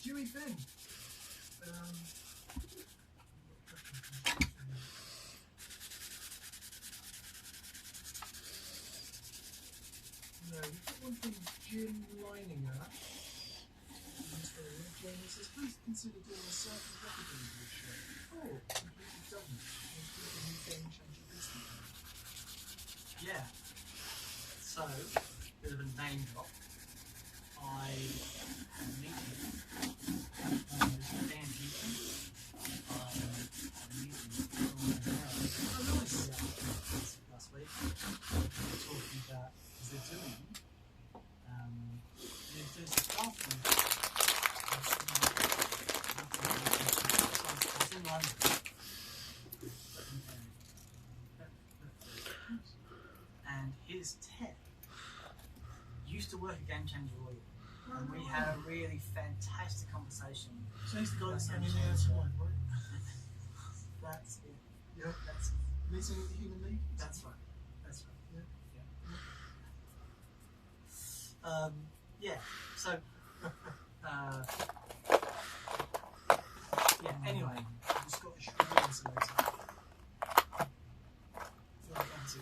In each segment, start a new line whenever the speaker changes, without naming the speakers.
Dewey Finn. No, we've got one from Jim Leininger. Jim says, please consider doing a certain record into the show. Oh, completely doesn't. Including a new game changer business.
Yeah. So, bit of a name drop. I had a meeting with Dan Heaton. I had a meeting with last week. Talking about because they're doing stuff. I was in London. And his Ted used to work at Game Changer Royal. And we had a really fantastic conversation.
So he's the guy that's
Game
coming
Changer.
here tonight, right?
That's it.
Yeah.
That's it.
Meeting with the Human League?
That's right. That's right.
Yeah.
Yeah. So, yeah. Anyway,
The Scottish Rail Insulator. Feel fancy.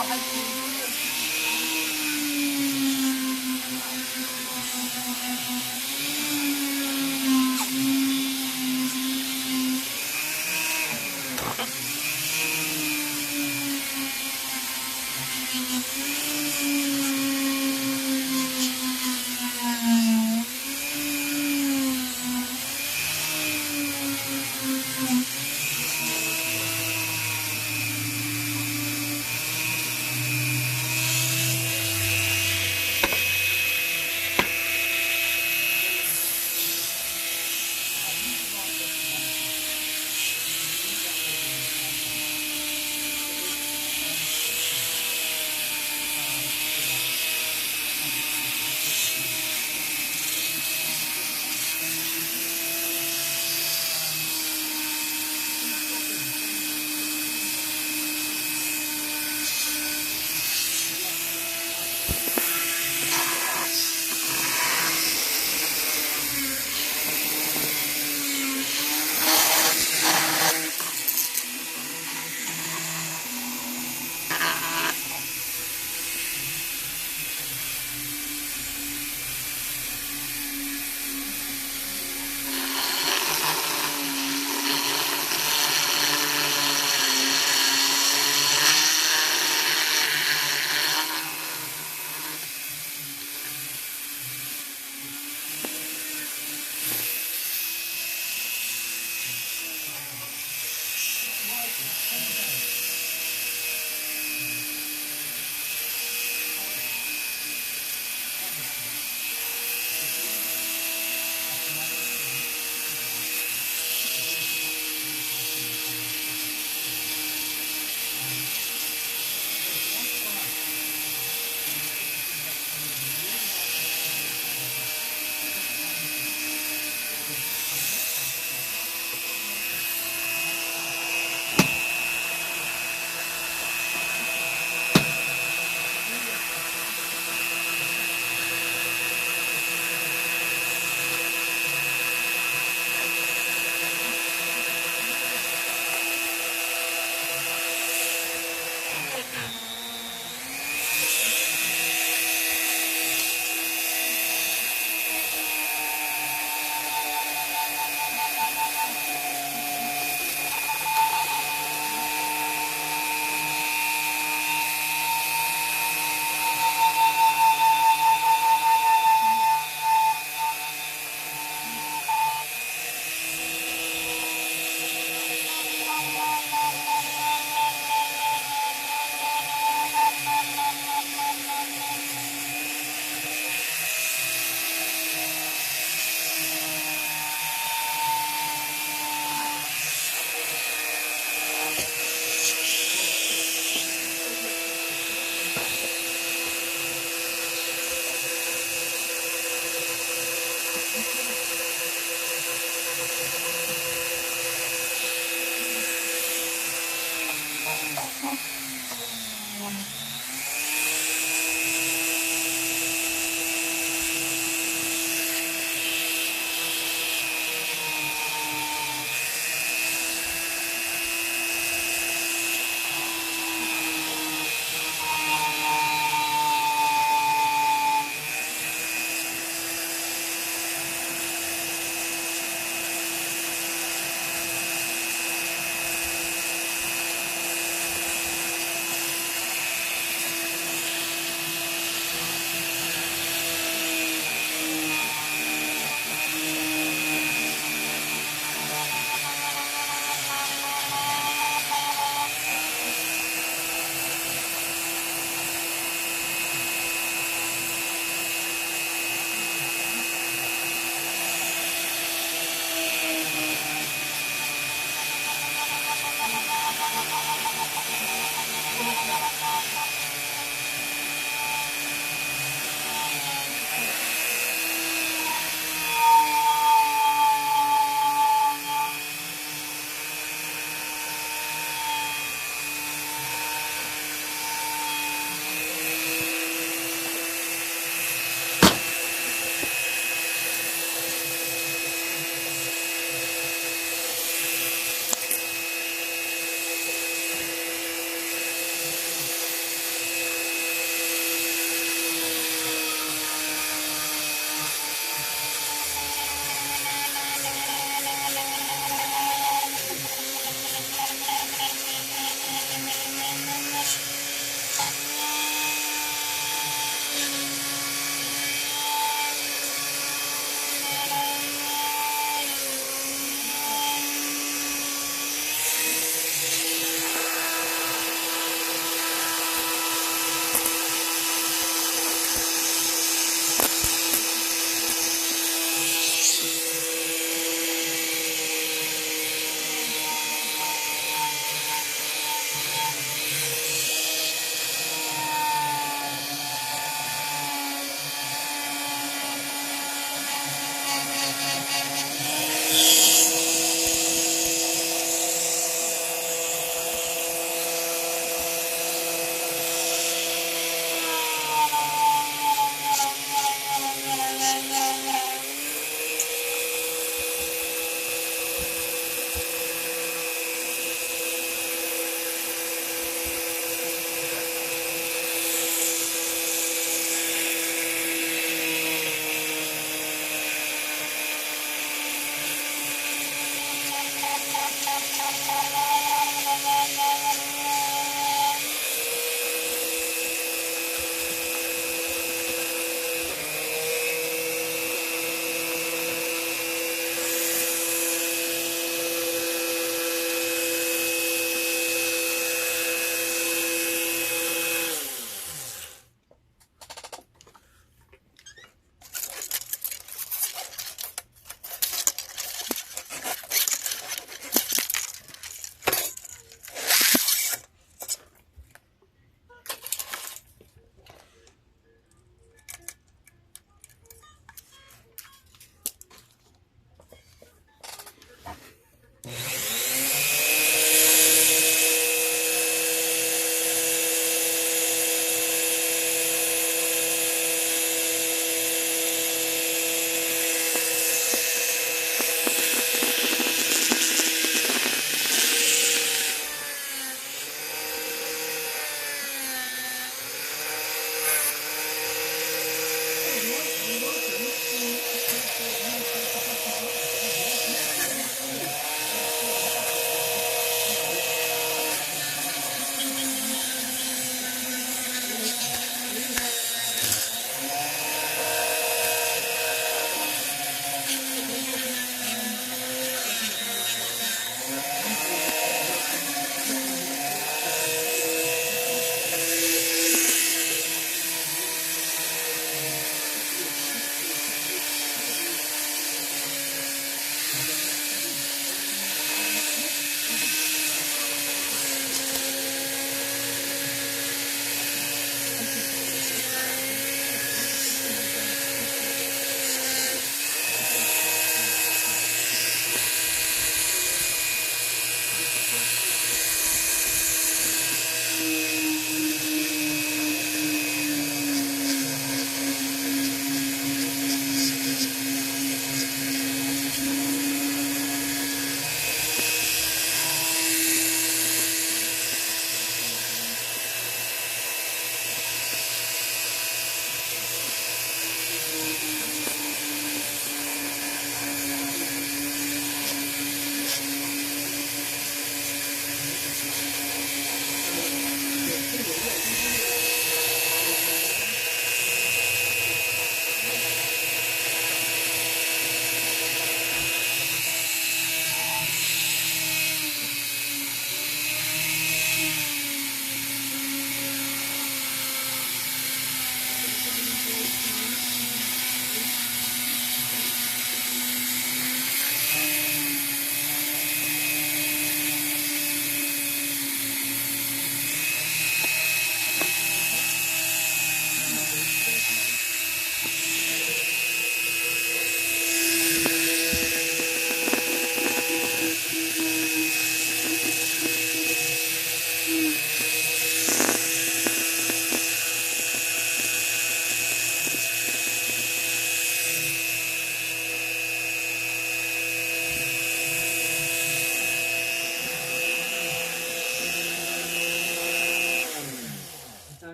well, hopefully you enjoyed it.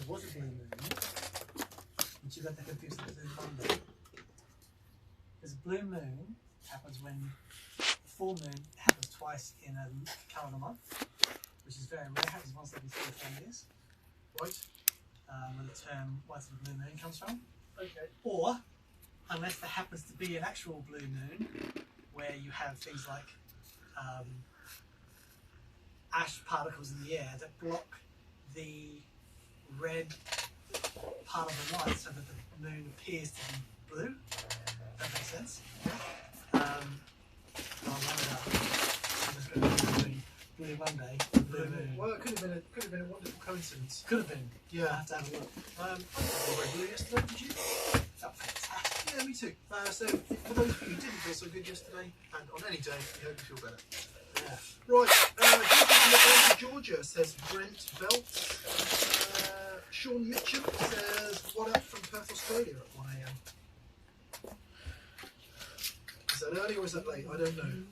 there was a blue moon, which you got that confused with Blue Monday. Because a blue moon happens when the full moon happens twice in a calendar month, which is very rare, happens once every 3 or 4 years.
Right.
Where the term once the blue moon comes from.
Okay.
Or, unless there happens to be an actual blue moon, where you have things like ash particles in the air that block the red part of the light so that the moon appears to be blue. That makes sense. Blue Monday, blue moon.
Well, it could have been a wonderful coincidence.
Could have been.
Yeah.
I have to have a look.
I felt very blue yesterday, did you?
Felt fantastic.
Yeah, me too. So, for those of you who didn't feel so good yesterday, and on any day, we hope you feel better.
Yeah.
Right, Georgia says Brent Belt. Sean Mitchell says, what up from Perth, Australia at 1 AM. Is that early or is that late? I don't know.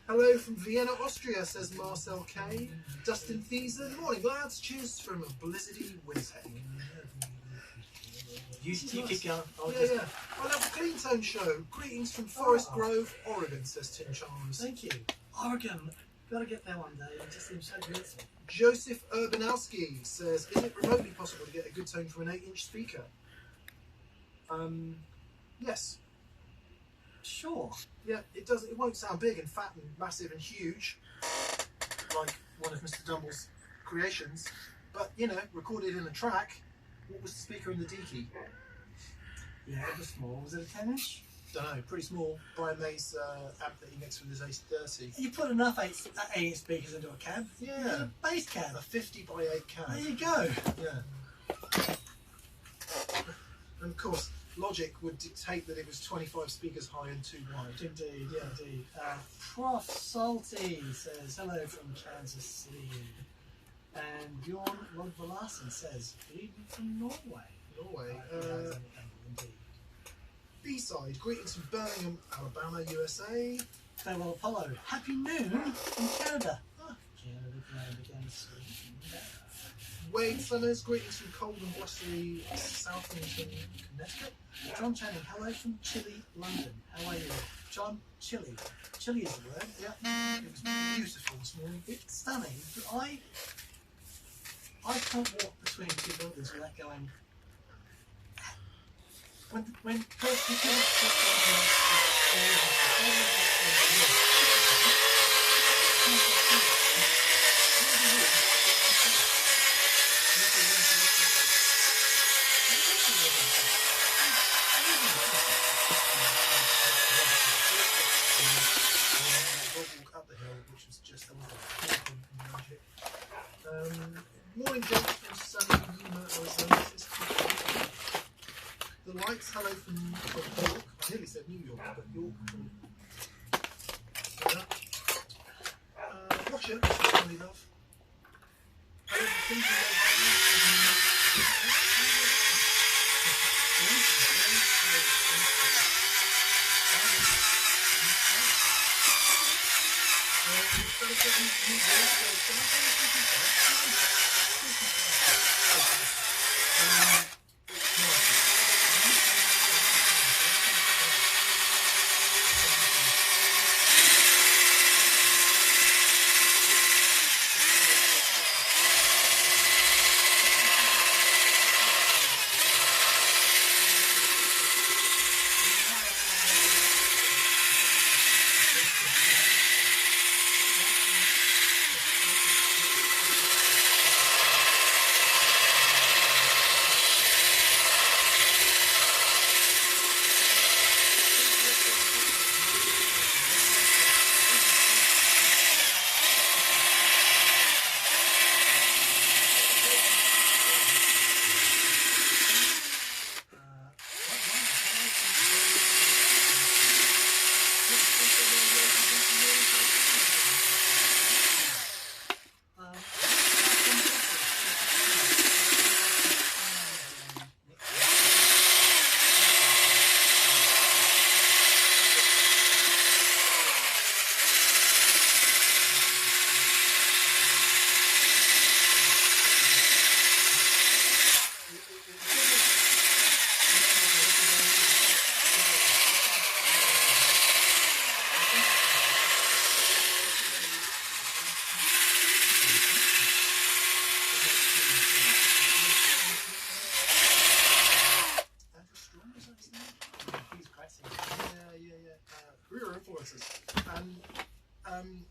Hello from Vienna, Austria, says Marcel K. Dustin Thiessen. Morning, lads. Cheers from a blizzardy Winnipeg.
You keep going.
Yeah. I love the Clean Tone Show. Greetings from Forest Grove, Oregon, says Tim Chalmers.
Thank you. Oregon. Gotta get there one day. It just seems so beautiful.
Joseph Urbanowski says, is it remotely possible to get a good tone from an 8-inch speaker? Yes.
Sure.
Yeah, it does. It won't sound big and fat and massive and huge, like one of Mr. Dumble's creations. But, you know, recorded in a track. What was the speaker in the D key?
Yeah, it was small. Was it a 10-inch?
Don't know. Pretty small. Brian May's amp that he mixed with his Ace 30.
You put enough 8-inch speakers into a cab.
Yeah.
You get a bass cab.
A 50 by 8 cab.
There you go.
Yeah. And of course, Logic would dictate that it was 25 speakers high and 2 wide.
Indeed, yeah, indeed. Prof Salty says, hello from Kansas City. And Bjorn Rodvalassen says, good evening from Norway.
Norway.
Indeed.
B-side, greetings from Birmingham, Alabama, USA.
Farewell Apollo. Happy noon from Canada. Canada, again, Sweden.
Wade Summers, greetings from cold and blustery Southampton, Connecticut.
John Channing, hello from Chile, London. How are you? John, Chile. Chile is the word.
Yeah, it was beautiful this morning.
It's stunning. But I can't walk between two buildings without going. When
Up the hill, which was just a little magic. Morning, James from sunny Yuma, Arizona. The lights, hello from York. I nearly said New York, but York. Roger, family love. Hello from Finley, career influencers. And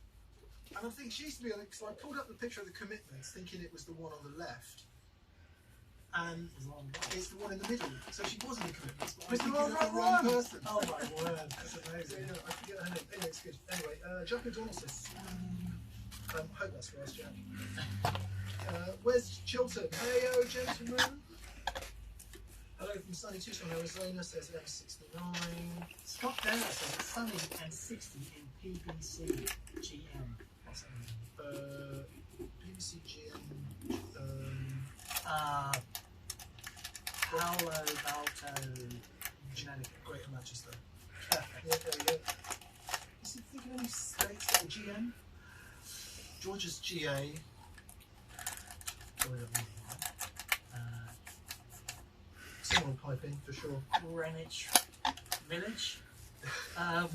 I think she used to be on it, because I pulled up the picture of the commitments thinking it was the one on the left. And it's the one in the middle. So she was in the commitments, but I was thinking of the wrong person.
Oh my word, that's amazing.
Yeah, I forget her name. Anyway, it's good. Anyway, Jack O'Donnell says, I hope that's right, Jack. Where's Chilton? Heyo, gentlemen. Hello from sunny Tucson, Arizona, says M69.
Scott Dale says it's sunny and 60 in PBC GM. What's that mean?
BBC GM.
Paolo Balto Genetic.
Greater Manchester.
Perfect.
Yeah, there you go. Is he thinking any states or GM? Georgia's GA. Someone will pipe in for sure.
Greenwich Village.
Long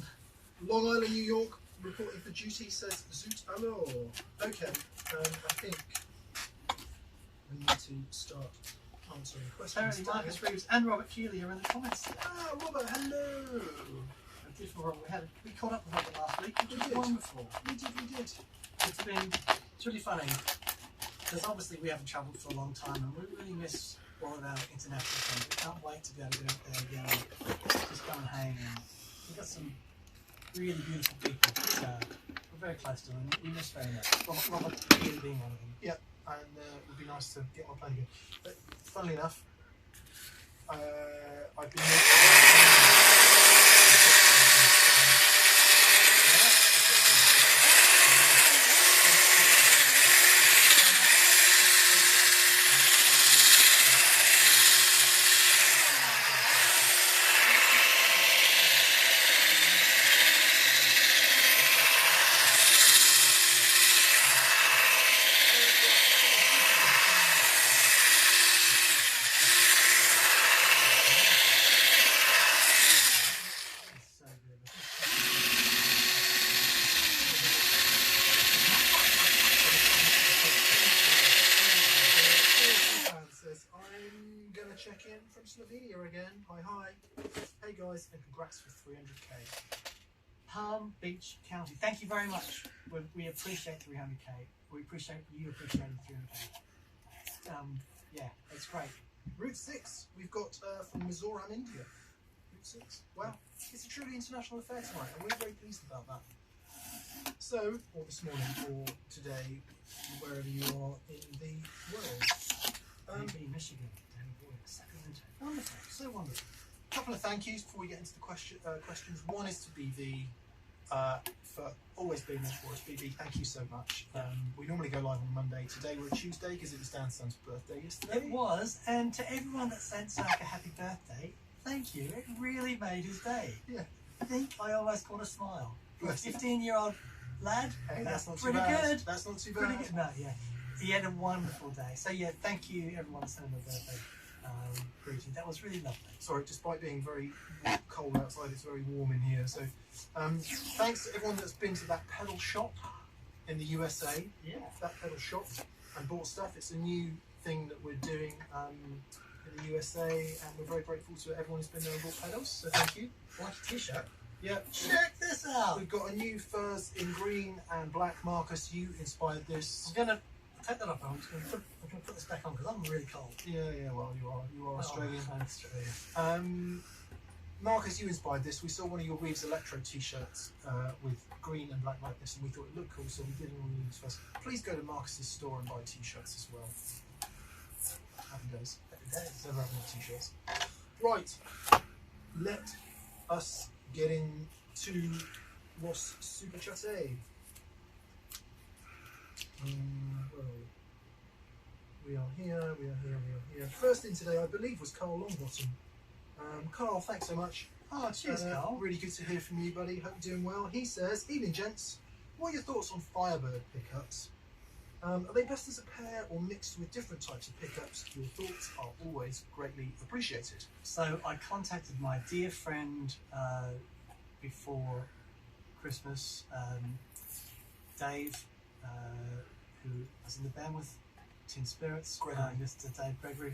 Island, New York, reporting for duty, says Zoot alors. Okay, I think we need to start answering questions.
Apparently Marcus Reeves and Robert Keeley are in the comments.
Ah, Robert, hello.
We caught up with Robert last week, which was wonderful.
We did.
It's really funny, because obviously we haven't travelled for a long time and we really miss all of our international friends. We can't wait to be able to get out there again and just come and hang. And we've got some really beautiful people that we're very close to, and we miss very much. Robert Keeley being one of them.
Yeah, and it would be nice to get on a plane again. But funnily enough, I've been check in from Slovenia again. Hi. Hey guys, and congrats for 300k.
Palm Beach County. Thank you very much. We appreciate 300k. We appreciate you appreciating 300k. Yeah, it's great.
Route 6, we've got from Mizoram, India. Route 6. Wow, it's a truly international affair tonight, and we're very pleased about that. So, or this morning, or today, wherever you are in the world.
Maybe Michigan. Sacramento.
Wonderful, so wonderful. A couple of thank yous before we get into the questions. One is to BB for always being there for us. BB, thank you so much. We normally go live on Monday. Today we're a Tuesday because it was Dan's son's birthday yesterday.
It was, and to everyone that sent Zach a happy birthday, thank you. It really made his day.
Yeah.
I think I almost got a smile. For a 15-year-old lad,
Hey, that's not
pretty
too bad.
good.
That's not too
Pretty
bad.
good. No, yeah. He had a wonderful day. So yeah, thank you everyone that sent him a birthday greeting. That was really lovely.
Sorry, despite being very cold outside, it's very warm in here. So, thanks to everyone that's been to that pedal shop in the USA.
Yeah.
That pedal shop and bought stuff. It's a new thing that we're doing in the USA, and we're very grateful to everyone who's been there and bought pedals. So thank you.
Like a t-shirt.
Yeah.
Check this out.
We've got a new furs in green and black. Marcus, you inspired this.
I'm gonna take that off. I'm gonna put this back on because I'm really cold.
Yeah. Well, you are Australian.
I'm Australian.
Marcus, you inspired this. We saw one of your Reeves Electro t-shirts with green and black like this, and we thought it looked cool, so we did it on Reeves first. Please go to Marcus's store and buy t-shirts as well. Happy days. Never have more t-shirts. Right. Let us get into Ross Super Chatty. We are here. First in today, I believe, was Carl Longbottom. Carl, thanks so much.
Oh, cheers, Carl.
Really good to hear from you, buddy. Hope you're doing well. He says, evening, gents. What are your thoughts on Firebird pickups? Are they best as a pair or mixed with different types of pickups? Your thoughts are always greatly appreciated.
So I contacted my dear friend before Christmas, Dave, who was in the band with Tin Spirits, Mr. Dave Gregory,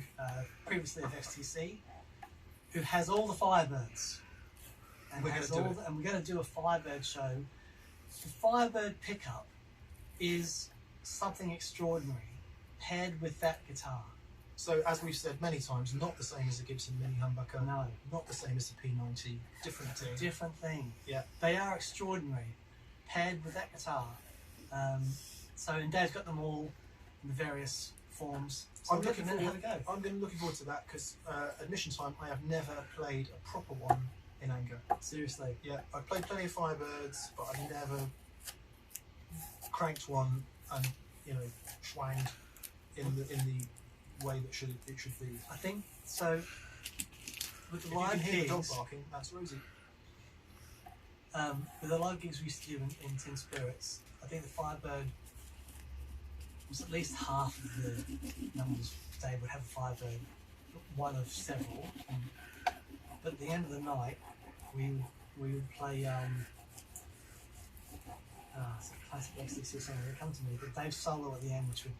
previously of XTC, who has all the Firebirds. and
We're
has
gonna do
all. And we're going to do a Firebird show. The Firebird pickup is something extraordinary paired with that guitar.
So, as we've said many times, not the same as the Gibson Mini Humbucker.
No,
Not the same as the P90. Different thing.
different thing.
Yeah.
They are extraordinary paired with that guitar. And Dave's got them all in the various forms. So
I'm looking
forward.
forward.
Have a go.
I'm looking forward to that because admission time, I have never played a proper one in anger.
Seriously.
Yeah, I've played plenty of Firebirds, but I've never cranked one and twanged in the way that it should be.
I think so. With the
If you
live
can hear the dog
gigs,
barking, that's Rosie.
with the live gigs we used to do in Tin Spirits, I think the Firebird was at least half of the numbers Dave would have a Firebird, one of several. But at the end of the night, we would play. It's a classic XTC song that come to me, but Dave's solo at the end, which would,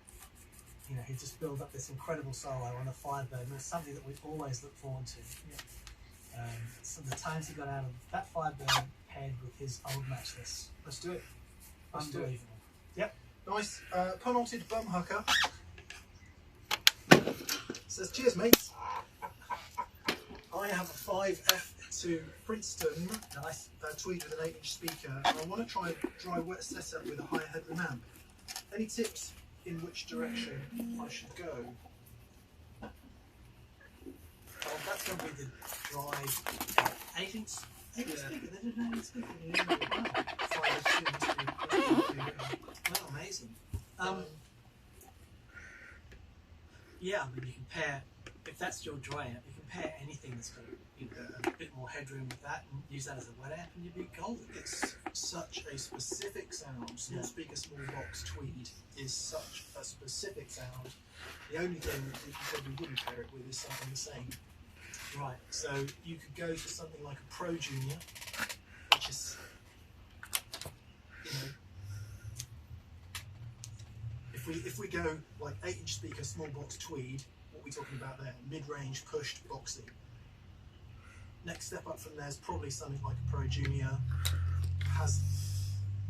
he'd just build up this incredible solo on a Firebird, and it's something that we always look forward to.
Yeah.
So the times he got out of that Firebird paired with his old Matchless,
Let's do it. Let's do it.
unbelievable.
Nice. Punalted Bum Hucker says, cheers, mates. I have a 5F2 Princeton
Nice.
tweed with an 8-inch speaker, and I want to try a dry wet setup with a higher headroom amp. Any tips in which direction I should go?
Well, that's going to be the drive 8-inch speaker. They didn't have any speaker. Wow.
5F2 must be
Well, amazing. Yeah, I mean, you can pair, if that's your dry amp, you can pair anything that's got a bit more headroom with that and use that as a wet amp and you'd be golden.
It's such a specific sound. Small speaker, small box tweed is such a specific sound. The only thing that you probably wouldn't pair it with is something the same.
Right.
So you could go for something like a Pro Junior, which is, if we go like 8-inch speaker, small box tweed, what are we talking about there? Mid-range, pushed, boxy. Next step up from there is probably something like a Pro Junior, has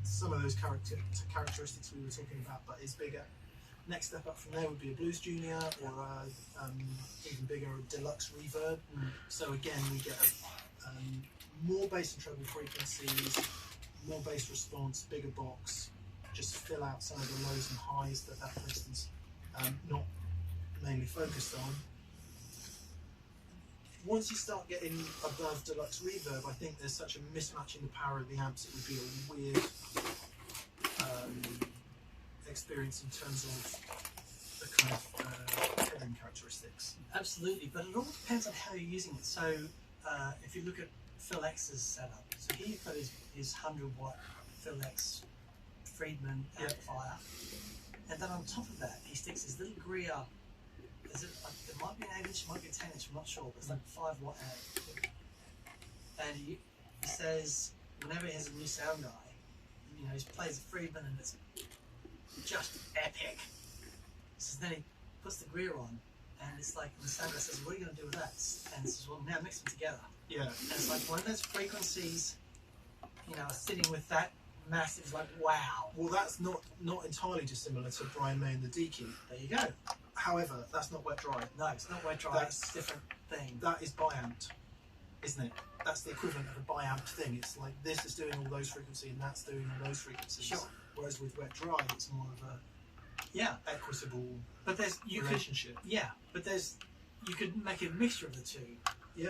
some of those characteristics we were talking about, but is bigger. Next step up from there would be a Blues Junior, or even bigger, a Deluxe Reverb. So again, we get more bass and treble frequencies, more bass response, bigger box, just fill out some of the lows and highs that for instance, not mainly focused on. Once you start getting above Deluxe Reverb, I think there's such a mismatch in the power of the amps, it would be a weird experience in terms of the kind of headroom characteristics.
Absolutely, but it all depends on how you're using it. So if you look at Phil X's setup, so here you've got his 100-watt Phil X Friedman amplifier, and then on top of that he sticks his little Greer. It might be an 8-inch, it might be a 10-inch, I'm not sure, but it's like a 5-watt amp. And he says whenever he has a new sound guy, he plays a Friedman and it's just epic. So then he puts the Greer on, and it's like, and the sound guy says, what are you going to do with that? And he says, well, now mix them together.
Yeah.
And it's like one of those frequencies, sitting with that massive, like, wow.
Well, that's not entirely dissimilar to Brian May and the D key.
There you go.
However, that's not wet dry.
No, it's not wet dry.
That's
It's a different thing.
That is biamped, isn't it? That's the equivalent of a biamped thing. It's like this is doing all those frequencies and that's doing all those frequencies.
Sure.
Whereas with wet dry, it's more of a equitable
But
relationship.
You could make a mixture of the two.
Yeah.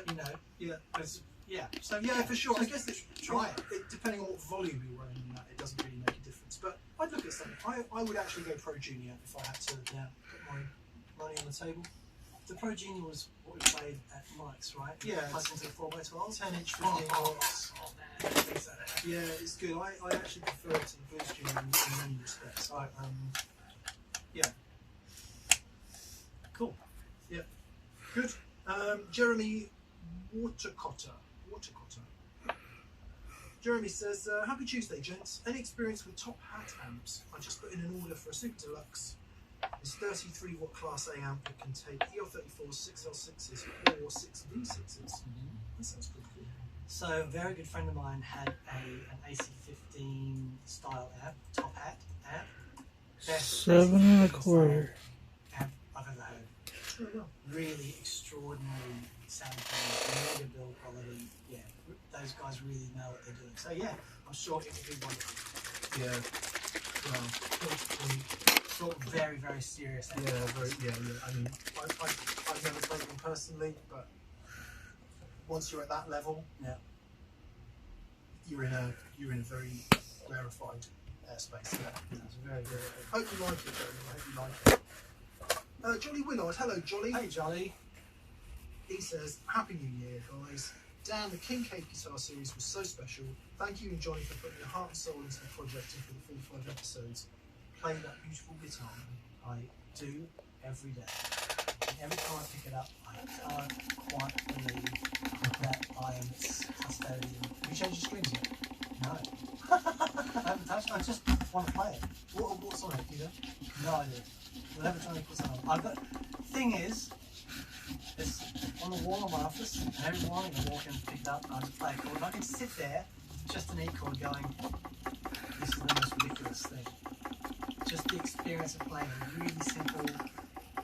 So
Yeah, for sure. I guess it's
try it.
Depending on what volume you're running in that, it doesn't really make a difference. But I'd look at something. I would actually go Pro Junior if I had to put my money on the table.
The Pro Junior was what we played at Mike's, right?
Yeah.
Plugged into the 4x12.
10-inch, 15
Oh,
watts.
man.
Yeah, it's good. I actually prefer it to the Blues Junior in many respects.
Cool.
Yeah. Good. Jeremy Watercotter. Jeremy says, happy Tuesday, gents. Any experience with Top Hat amps? I just put in an order for a Super Deluxe. It's 33-watt Class A amp that can take EL34s, 6L6s, or 6V6s. That sounds pretty cool.
So a very good friend of mine had an AC15 style amp, top hat amp. Best
7 1/4.
amp I've ever heard.
Oh, well.
Really extraordinary sound quality, mega build quality. Yeah, those guys really know what they're doing. So yeah, I'm sure it will be wonderful.
Yeah. Well, probably,
Sort of very, very serious.
yeah, very, yeah. I mean, I've never played them personally, but once you're at that level,
Yeah.
you're in a very rarefied airspace. Yeah.
That's very good.
Hope you like it, Jeremy. I hope you like it. Jolly Willard, hello, Jolly.
Hey, Jolly.
He says, Happy New Year, guys. Dan, the Kincaid Guitar Series was so special. Thank you and Johnny for putting your heart and soul into the project and for the full 5 episodes. Play that beautiful guitar.
I do every day. And every time I pick it up, I can't quite believe that I am its custodian. Have you changed your strings yet? No. I haven't touched it. I just want to play it.
What's on it, you know?
No idea. We'll have to try and put something on. I've got. Thing is, it's on the wall of my office, and every morning I walk in and pick it up and I just play a chord. And I can sit there, just an E chord, going, this is the most ridiculous thing. Just the experience of playing a really simple,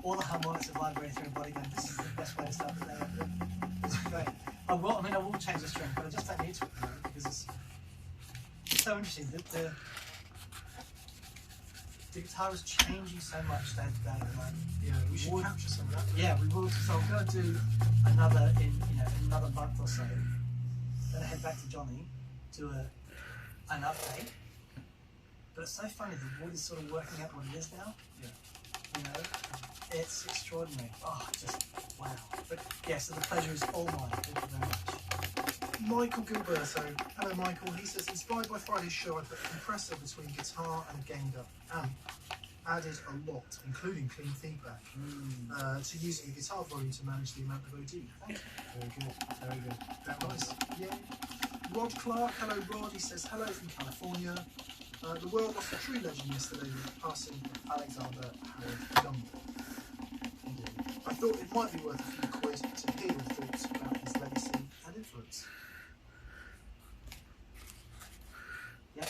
all the harmonics are vibrating through my body going, this is the best way to start the day. It's great. I will change the string, but I just don't need to at the moment because it's so interesting. The guitar is changing so much day to day at the moment.
Yeah, we should capture some of that.
Yeah, we will. So I'm going to do another in another month or so. Then I head back to Johnny, do an update. But it's so funny, the wood is sort of working out what it is now.
Yeah.
You know, it's extraordinary. Oh, just wow. But yeah, so the pleasure is all mine. Thank you very much.
Michael Gilberto, hello Michael. He says, inspired by Friday's show, I put a compressor between guitar and gained up amp. Added a lot, including clean feedback, to using a guitar volume to manage the amount of OD. Thank you.
Very good. Very good.
That nice. Yeah. Rod Clark, hello Rod. He says, hello from California. The world lost a true legend yesterday with the passing of Alexander Howard Gumble. Indeed. I thought it might be worth a few quid to hear your thoughts about his legacy and influence.
Yep.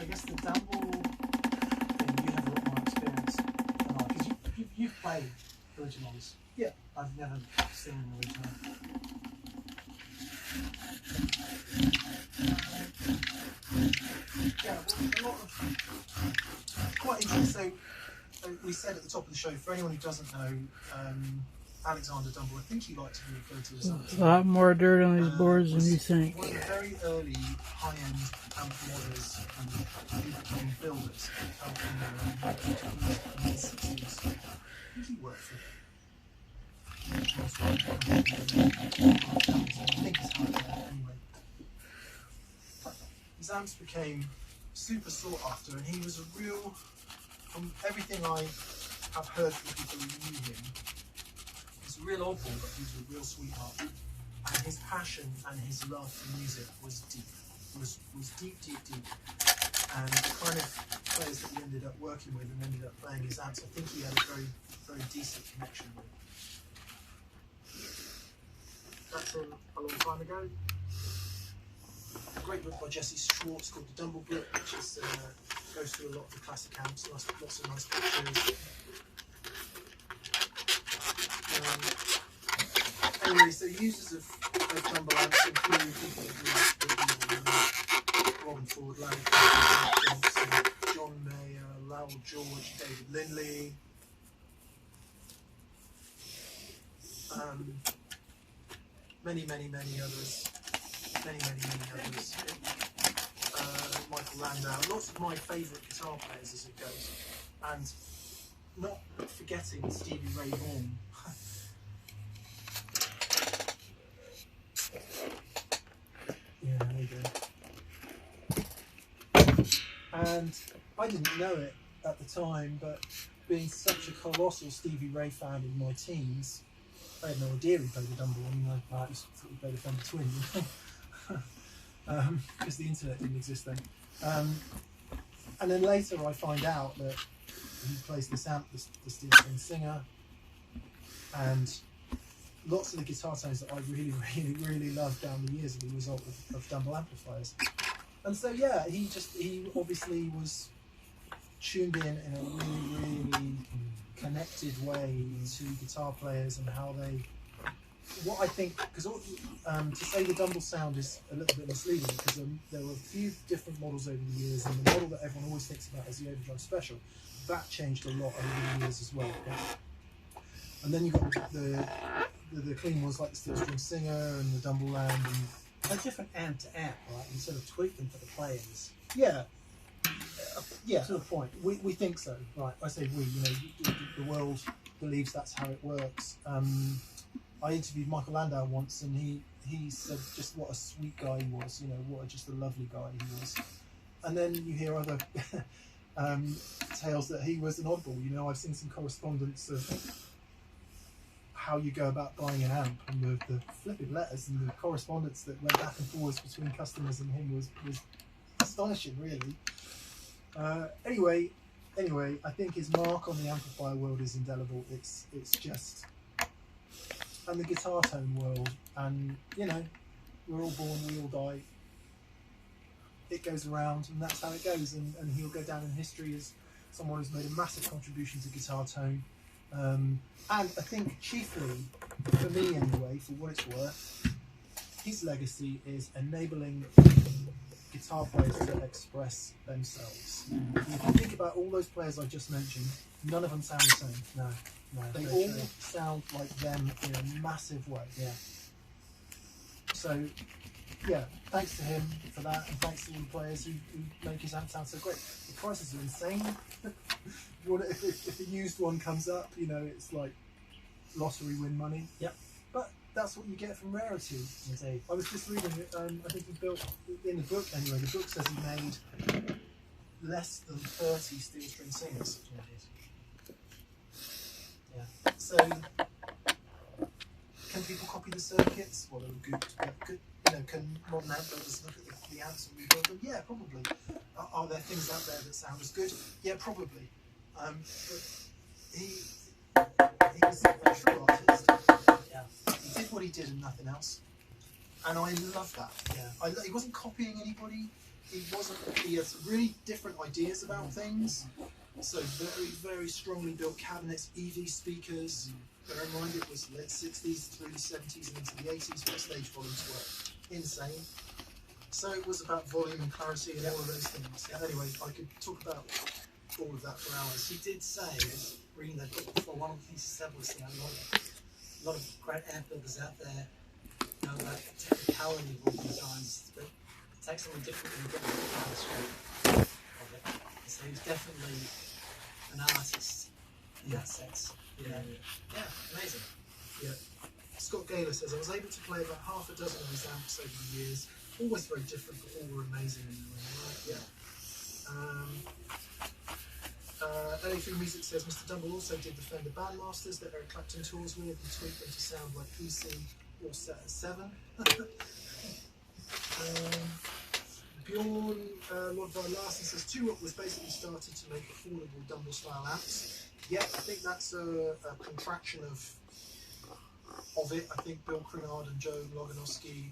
I guess the Dumble thing, you have a lot more experience than I, because you've played originals.
Yeah.
I've never seen an original.
Yeah, well, a lot of quite interesting. So we said at the top of the show, for anyone who doesn't know, Alexander Dumble, I think he likes to be referred to as
A lot more dirt on these boards than you think.
one of the very early high-end amp modders and builders out in the mid-60s. Who did he work for? I think it's hard anyway. His amps became super sought after, and he was a real, from everything I have heard from people who knew him, he's a real oddball, but he was a real sweetheart. And his passion and his love for music was deep. Was deep. And the kind of players that he ended up working with and ended up playing his amps, I think he had a very, very decent connection with. That's from a long time ago. A great book by Jesse Schwartz called The Dumble Book, which is, goes through a lot of the classic amps, lots of nice pictures. Anyway, so users of Dumble amps include people like Robin Ford, Larry Johnson, John Mayer, Lowell George, David Lindley. Many others. Many others. Michael Landau. Lots of my favourite guitar players as it goes. And not forgetting Stevie Ray Vaughan. Yeah, there you go. And I didn't know it at the time, but being such a colossal Stevie Ray fan in my teens, I had no idea he played the Dumble. I mean, I just thought he played a Fender Twin, because the internet didn't exist then. And then later I find out that he plays this amp, the Steel Twin Singer, and lots of the guitar tones that I really loved down the years are the result of Dumble amplifiers. And so yeah, he obviously was tuned in a really connected way to guitar players and how they. What I think, because to say the Dumble sound is a little bit misleading, because there were a few different models over the years, and the model that everyone always thinks about is the Overdrive Special. That changed a lot over the years as well. And then you've got the clean ones like the Steel String Singer and the Dumble Land. And
they're different amp to amp, right? You sort of tweak them for the players.
yeah,
To a point.
we think so. Right, I say we. The world believes that's how it works. I interviewed Michael Landau once, and he said just what a sweet guy he was. Just a lovely guy he was. And then you hear other tales that he was an oddball. I've seen some correspondence of how you go about buying an amp, and the flipping letters and the correspondence that went back and forwards between customers and him was astonishing, really. Anyway, I think his mark on the amplifier world is indelible. It's just. And the guitar tone world, and we're all born, we all die. It goes around, and that's how it goes. And he'll go down in history as someone who's made a massive contribution to guitar tone. And I think chiefly, for me anyway, for what it's worth, his legacy is enabling guitar players to express themselves. If you think about all those players I just mentioned, none of them sound the same.
No,
They all sound like them in a massive way.
Yeah.
So, yeah, thanks to him for that, and thanks to all the players who make his amp sound so great. The prices are insane. If a used one comes up, it's like lottery win money.
Yep.
But that's what you get from rarity.
Indeed.
I was just reading it, I think he built, in the book anyway, the book says he made less than 30 Steel String Singers.
Yeah.
So, can people copy the circuits? Well, they're good. Can modern amp builders look at the amps and rebuild them? Yeah, probably. Are there things out there that sound as good? Yeah, probably. But he was a true artist.
Yeah.
He did what he did and nothing else. And I love that.
Yeah.
He wasn't copying anybody. He had some really different ideas about things. So very, very strongly built cabinets, EV speakers. Bear in mind it was late 60s through the 70s and into the 80s where stage volumes were insane. So it was about volume and clarity and all of those things. Anyway, I could talk about all of that for hours.
He did say, reading that book before, one of the things he said was a lot of great amp builders out there know about technicality of all designs, but it takes something different when you get into the artistry of it. So he's definitely an artist in that sense. Yeah, amazing.
Yeah. Scott Gaylor says, I was able to play about half a dozen of his amps over the years. Always very different, but all were amazing in their own right. Yeah. LA3 Music says, Mr. Dumble also did the Fender Bandmasters that Eric Clapton tours with and tweaked them to sound like EC or Set at 7. Bjorn Lodvar Larsen says, Two-Rock was basically started to make affordable Dumble-style amps. Yeah, I think that's a contraction of it. I think Bill Crinard and Joe Loganowski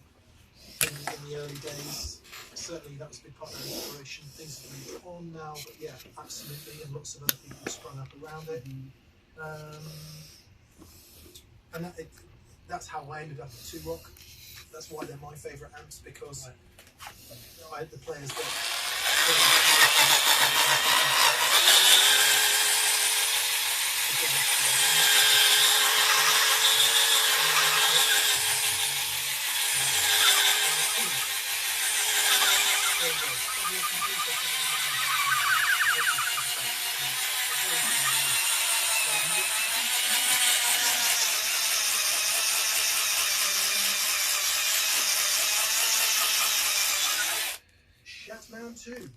in the early days, certainly that was a big part of their inspiration. Things have moved on now, but yeah, absolutely, and lots of other people sprung up around it. And that's how I ended up at Two-Rock. That's why they're my favourite amps, because the players got Shatman 2.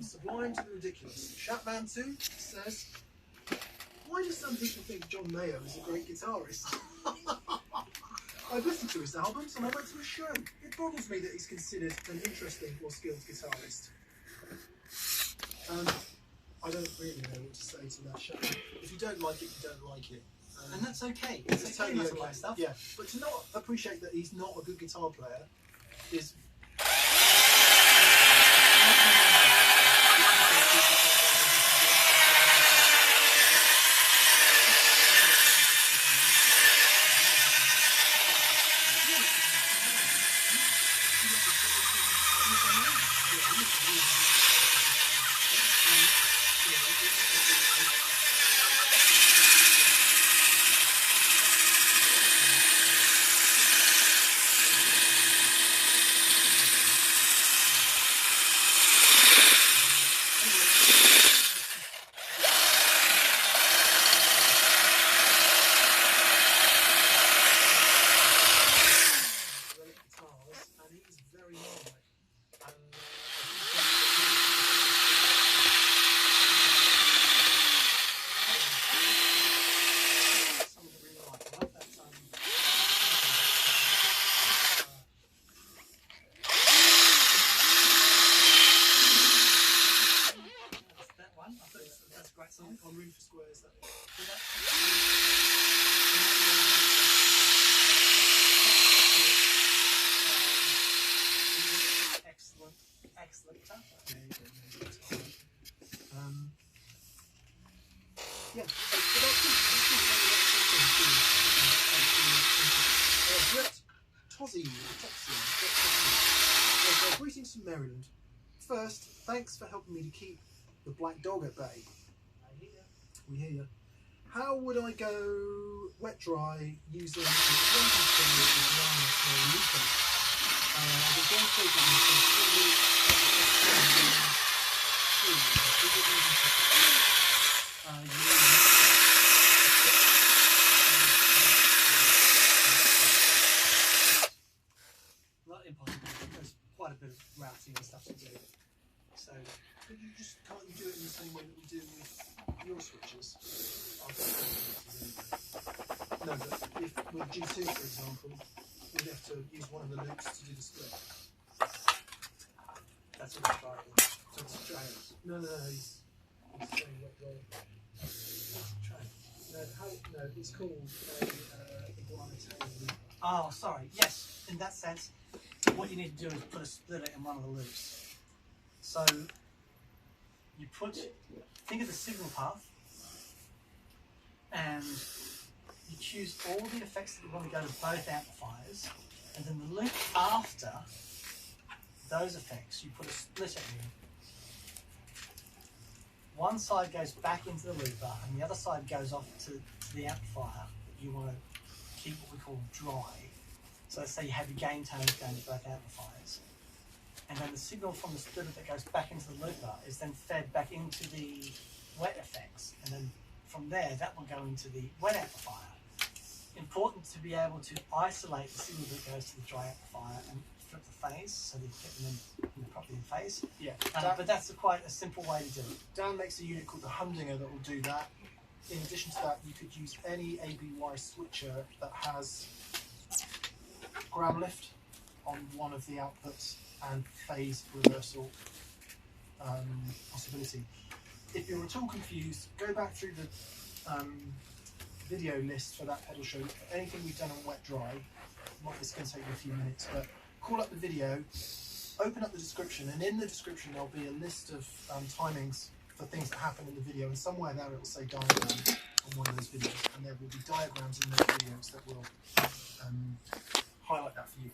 Sublime to the ridiculous. Shatman 2 says, why do some people think John Mayer is a great guitarist? I've listened to his albums and I went to a show. It boggles me that he's considered an interesting or skilled guitarist. I don't really know what to say to that, Shatman. If you don't like it, you don't like it.
And that's okay. It's okay not to like stuff.
Yeah, but to not appreciate that he's not a good guitar player is. On Room for Squares, that
excellent guitar player.
Yeah, so that's good. Brett Tozzi, greetings from Maryland. First, thanks for helping me to keep the black dog at bay. We hear you. How would I go wet dry using a 20 spray for a looper? The demonstration
Not impossible. There's quite a bit of routing and stuff to do. So,
but you just can't you do it in the same way that we do with your switches? No, but if with G2, for example, we'd have to use one of the loops to do the split.
that's what I'm trying.
So it's giant. No, he's saying wet dry. No, it's called a iguana tail loop.
Oh, sorry. Yes, in that sense, what you need to do is put a splitter in one of the loops. So you think of the signal path, and you choose all the effects that you want to go to both amplifiers, and then the loop after those effects, you put a splitter in. One side goes back into the looper, and the other side goes off to the amplifier. You want to keep what we call dry. So let's say you have your gain tones going to both amplifiers. And then the signal from the splitter that goes back into the looper is then fed back into the wet effects. And then from there, that will go into the wet amplifier. Important to be able to isolate the signal that goes to the dry amplifier and flip the phase so that you get them in properly in phase.
Yeah,
but that's quite a simple way to do it.
Dan makes a unit called the Humdinger that will do that. In addition to that, you could use any ABY switcher that has gram lift on one of the outputs and phase reversal possibility. If you're at all confused, go back through the video list for that pedal show. Anything we've done on wet dry, it's going to take you a few minutes, but call up the video, open up the description, and in the description there'll be a list of timings for things that happen in the video, and somewhere there it will say diagram on one of those videos, and there will be diagrams in those videos that will highlight that for you.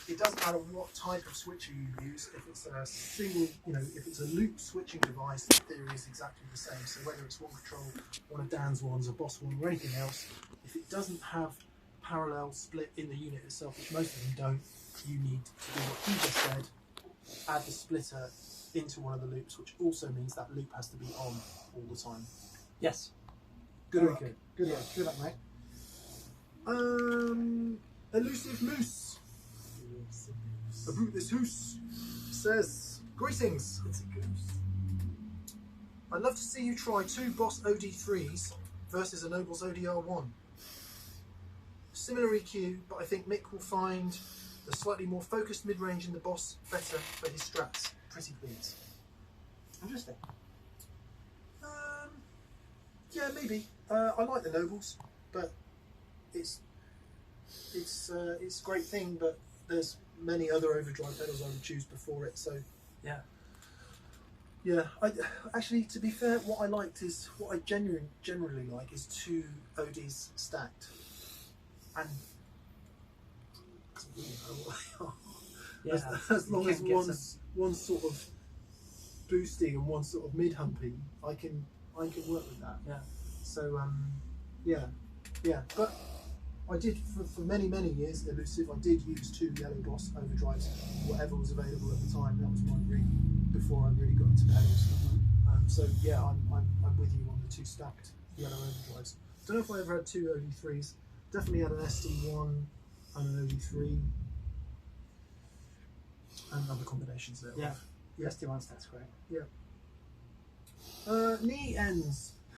It doesn't matter what type of switcher you use. If it's a single, if it's a loop switching device, the theory is exactly the same. So whether it's One Control, one of Dan's ones, a Boss one, or anything else, if it doesn't have parallel split in the unit itself, which most of them don't, you need to do what he just said, add the splitter into one of the loops, which also means that loop has to be on all the time.
Yes.
Good luck. Good luck, mate. Elusive Moose. About this hoose says, greetings.
It's a goose.
I'd love to see you try two Boss OD3s versus a Nobles ODR1. Similar EQ, but I think Mick will find the slightly more focused mid-range in the Boss better for his strats. Pretty please.
Interesting.
Yeah, maybe. I like the Nobles, but it's a great thing. But there's many other overdrive pedals I would choose before it. So
Yeah.
yeah, actually, to be fair, what I liked is what I generally like is two ODs stacked, and you know,
Yeah.
as long
You
as
can get
one's sort of boosty and one sort of mid humpy, I can work with that.
Yeah.
So yeah. But I did for many years Elusive. I did use two yellow gloss overdrives, whatever was available at the time. That was my rig before I really got into pedals. So yeah, I'm with you on the two stacked yellow overdrives. Don't know if I ever had two OD3s. Definitely had an SD1 and an OD3, and other combinations there.
Yeah.
Yeah.
SD1's that's great.
Knee ends.